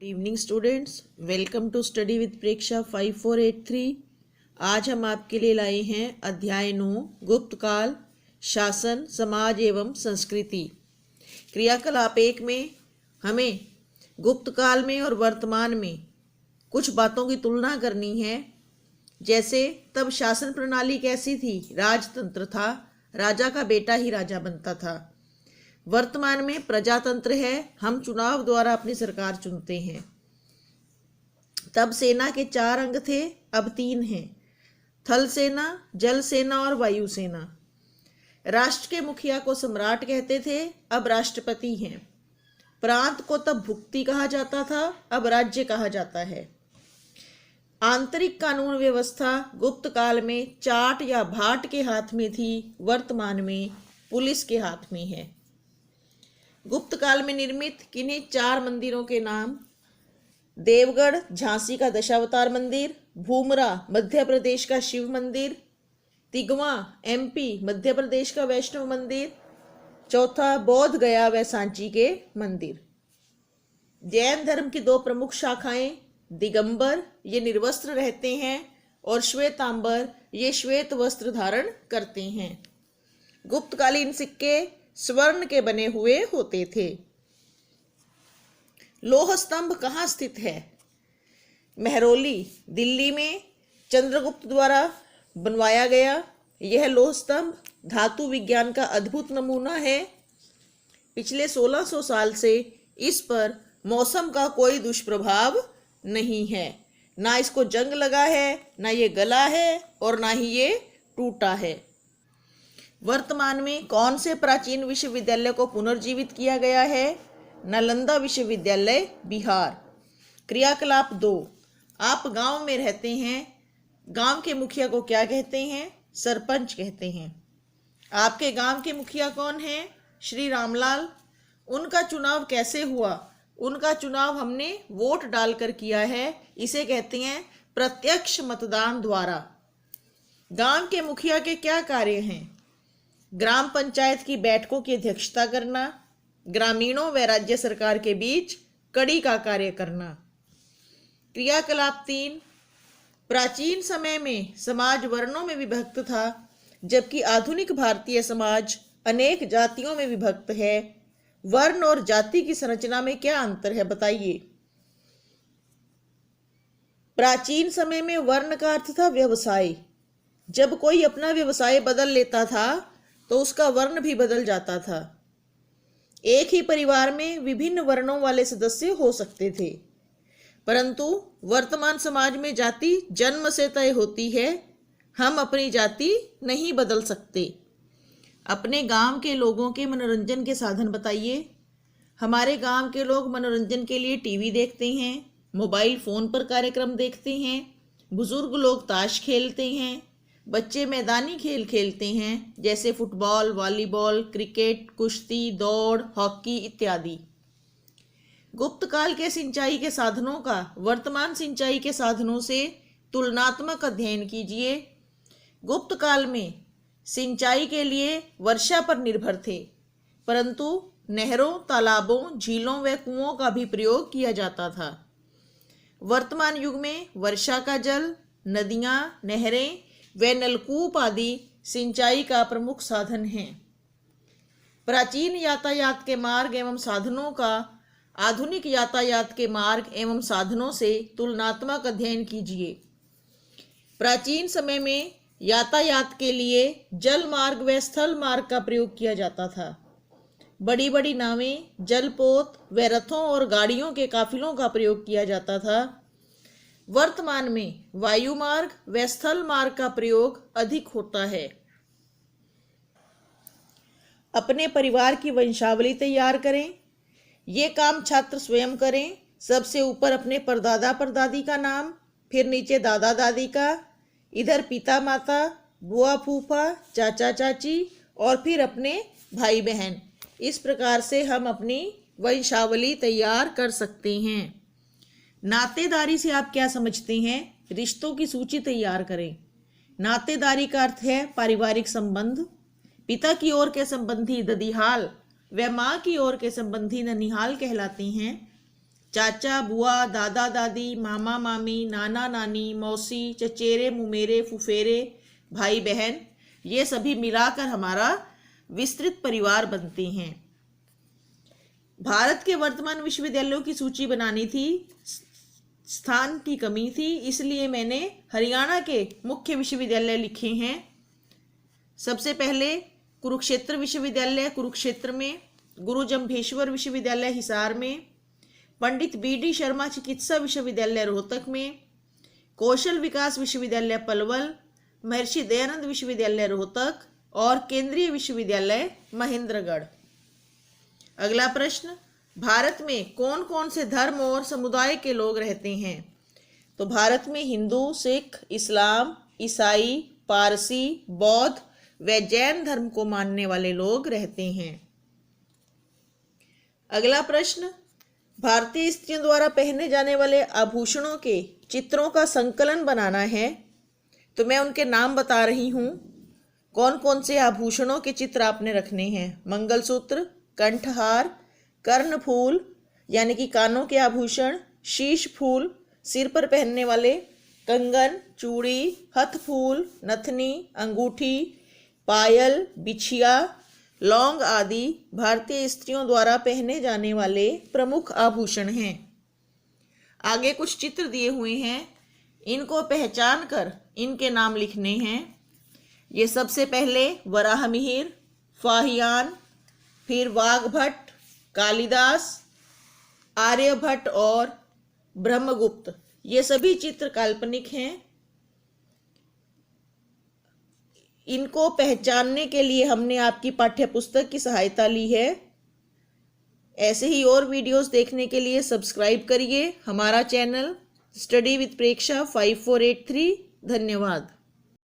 Good evening students, welcome to study with Preksha 5483। आज हम आपके लिए लाए हैं अध्याय 9 गुप्त काल, शासन, समाज एवं संस्कृति। क्रियाकलाप 1 में हमें गुप्त काल में और वर्तमान में कुछ बातों की तुलना करनी है। जैसे तब शासन प्रणाली कैसी थी? राजतंत्र था, राजा का बेटा ही राजा बनता था। वर्तमान में प्रजातंत्र है, हम चुनाव द्वारा अपनी सरकार चुनते हैं। तब सेना के 4 अंग थे, अब 3 हैं। थल सेना, जल सेना और वायु सेना। राष्ट्र के मुखिया को सम्राट कहते थे, अब राष्ट्रपति हैं। प्रांत को तब भुक्ति कहा जाता था, अब राज्य कहा जाता है। आंतरिक कानून व्यवस्था गुप्त काल में चाट या भाट के हाथ में थी, वर्तमान में पुलिस के हाथ में है। गुप्त काल में निर्मित किन्हीं 4 मंदिरों के नाम? देवगढ़ झांसी का दशावतार मंदिर, भूमरा मध्य प्रदेश का शिव मंदिर, तिगवा एमपी मध्य प्रदेश का वैष्णव मंदिर, चौथा बोध गया व सांची के मंदिर। जैन धर्म की 2 प्रमुख शाखाएं, दिगंबर ये निर्वस्त्र रहते हैं और श्वेतांबर ये श्वेत वस्त्र धारण करते हैं। गुप्तकालीन सिक्के स्वर्ण के बने हुए होते थे। लौह स्तंभ कहाँ स्थित है? महरौली दिल्ली में चंद्रगुप्त द्वारा बनवाया गया यह लौह स्तंभ धातु विज्ञान का अद्भुत नमूना है। पिछले 1600 साल से इस पर मौसम का कोई दुष्प्रभाव नहीं है। ना इसको जंग लगा है, ना ये गला है और ना ही ये टूटा है। वर्तमान में कौन से प्राचीन विश्वविद्यालय को पुनर्जीवित किया गया है? नालंदा विश्वविद्यालय, बिहार। क्रियाकलाप 2, आप गांव में रहते हैं, गांव के मुखिया को क्या कहते हैं? सरपंच कहते हैं। आपके गांव के मुखिया कौन हैं? श्री रामलाल। उनका चुनाव कैसे हुआ? उनका चुनाव हमने वोट डालकर किया है, इसे कहते हैं प्रत्यक्ष मतदान द्वारा। गांव के मुखिया के क्या कार्य हैं? ग्राम पंचायत की बैठकों की अध्यक्षता करना, ग्रामीणों व राज्य सरकार के बीच कड़ी का कार्य करना। क्रियाकलाप 3, प्राचीन समय में समाज वर्णों में विभक्त था, जबकि आधुनिक भारतीय समाज अनेक जातियों में विभक्त है। वर्ण और जाति की संरचना में क्या अंतर है, बताइए। प्राचीन समय में वर्ण का अर्थ था व्यवसाय। जब कोई अपना व्यवसाय बदल लेता था तो उसका वर्ण भी बदल जाता था। एक ही परिवार में विभिन्न वर्णों वाले सदस्य हो सकते थे, परंतु वर्तमान समाज में जाति जन्म से तय होती है। हम अपनी जाति नहीं बदल सकते। अपने गांव के लोगों के मनोरंजन के साधन बताइए। हमारे गांव के लोग मनोरंजन के लिए टीवी देखते हैं, मोबाइल फोन पर कार्यक्रम देखते हैं, बुजुर्ग लोग ताश खेलते हैं, बच्चे मैदानी खेल खेलते हैं जैसे फुटबॉल, वॉलीबॉल, क्रिकेट, कुश्ती, दौड़, हॉकी इत्यादि। गुप्त काल के सिंचाई के साधनों का वर्तमान सिंचाई के साधनों से तुलनात्मक अध्ययन कीजिए। गुप्त काल में सिंचाई के लिए वर्षा पर निर्भर थे, परंतु नहरों, तालाबों, झीलों व कुओं का भी प्रयोग किया जाता था। वर्तमान युग में वर्षा का जल, नदियां, नहरें व नलकूप आदि सिंचाई का प्रमुख साधन हैं। प्राचीन यातायात के मार्ग एवं साधनों का आधुनिक यातायात के मार्ग एवं साधनों से तुलनात्मक अध्ययन कीजिए। प्राचीन समय में यातायात के लिए जल मार्ग व स्थल मार्ग का प्रयोग किया जाता था। बड़ी बड़ी नावें, जलपोत व रथों और गाड़ियों के काफिलों का प्रयोग किया जाता था। वर्तमान में वायु मार्ग व स्थल मार्ग का प्रयोग अधिक होता है। अपने परिवार की वंशावली तैयार करें। ये काम छात्र स्वयं करें। सबसे ऊपर अपने परदादा परदादी का नाम, फिर नीचे दादा दादी का, इधर पिता माता, बुआ फूफा, चाचा चाची और फिर अपने भाई बहन। इस प्रकार से हम अपनी वंशावली तैयार कर सकते हैं। नातेदारी से आप क्या समझते हैं? रिश्तों की सूची तैयार करें। नातेदारी का अर्थ है पारिवारिक संबंध। पिता की ओर के संबंधी ददिहाल व माँ की ओर के संबंधी ननिहाल कहलाते हैं। चाचा बुआ, दादा दादी, मामा मामी, नाना नानी, मौसी, चचेरे मुमेरे, फुफेरे, भाई बहन, ये सभी मिलाकर हमारा विस्तृत परिवार बनते हैं। भारत के वर्तमान विश्वविद्यालयों की सूची बनानी थी, स्थान की कमी थी, इसलिए मैंने हरियाणा के मुख्य विश्वविद्यालय लिखे हैं। सबसे पहले कुरुक्षेत्र विश्वविद्यालय कुरुक्षेत्र में, गुरु जम्भेश्वर विश्वविद्यालय हिसार में, पंडित BD शर्मा चिकित्सा विश्वविद्यालय रोहतक में, कौशल विकास विश्वविद्यालय पलवल, महर्षि दयानंद विश्वविद्यालय रोहतक और केंद्रीय विश्वविद्यालय महेंद्रगढ़। अगला प्रश्न, भारत में कौन कौन से धर्म और समुदाय के लोग रहते हैं? तो भारत में हिंदू, सिख, इस्लाम, ईसाई, पारसी, बौद्ध व जैन धर्म को मानने वाले लोग रहते हैं। अगला प्रश्न, भारतीय स्त्रियों द्वारा पहने जाने वाले आभूषणों के चित्रों का संकलन बनाना है, तो मैं उनके नाम बता रही हूँ। कौन कौन से आभूषणों के चित्र आपने रखने हैं? मंगलसूत्र, कंठहार, कर्णफूल यानी कि कानों के आभूषण, शीश फूल, सिर पर पहनने वाले कंगन, चूड़ी, हथफूल, नथनी, अंगूठी, पायल, बिछिया, लौंग आदि भारतीय स्त्रियों द्वारा पहने जाने वाले प्रमुख आभूषण हैं। आगे कुछ चित्र दिए हुए हैं, इनको पहचान कर इनके नाम लिखने हैं। ये सबसे पहले वराह मिहिर, फाहियान, फिर वाघभट्ट, कालिदास, आर्यभट्ट और ब्रह्मगुप्त। ये सभी चित्र काल्पनिक हैं। इनको पहचानने के लिए हमने आपकी पाठ्यपुस्तक की सहायता ली है। ऐसे ही और वीडियोस देखने के लिए सब्सक्राइब करिए हमारा चैनल स्टडी विद प्रेक्षा 5483। धन्यवाद।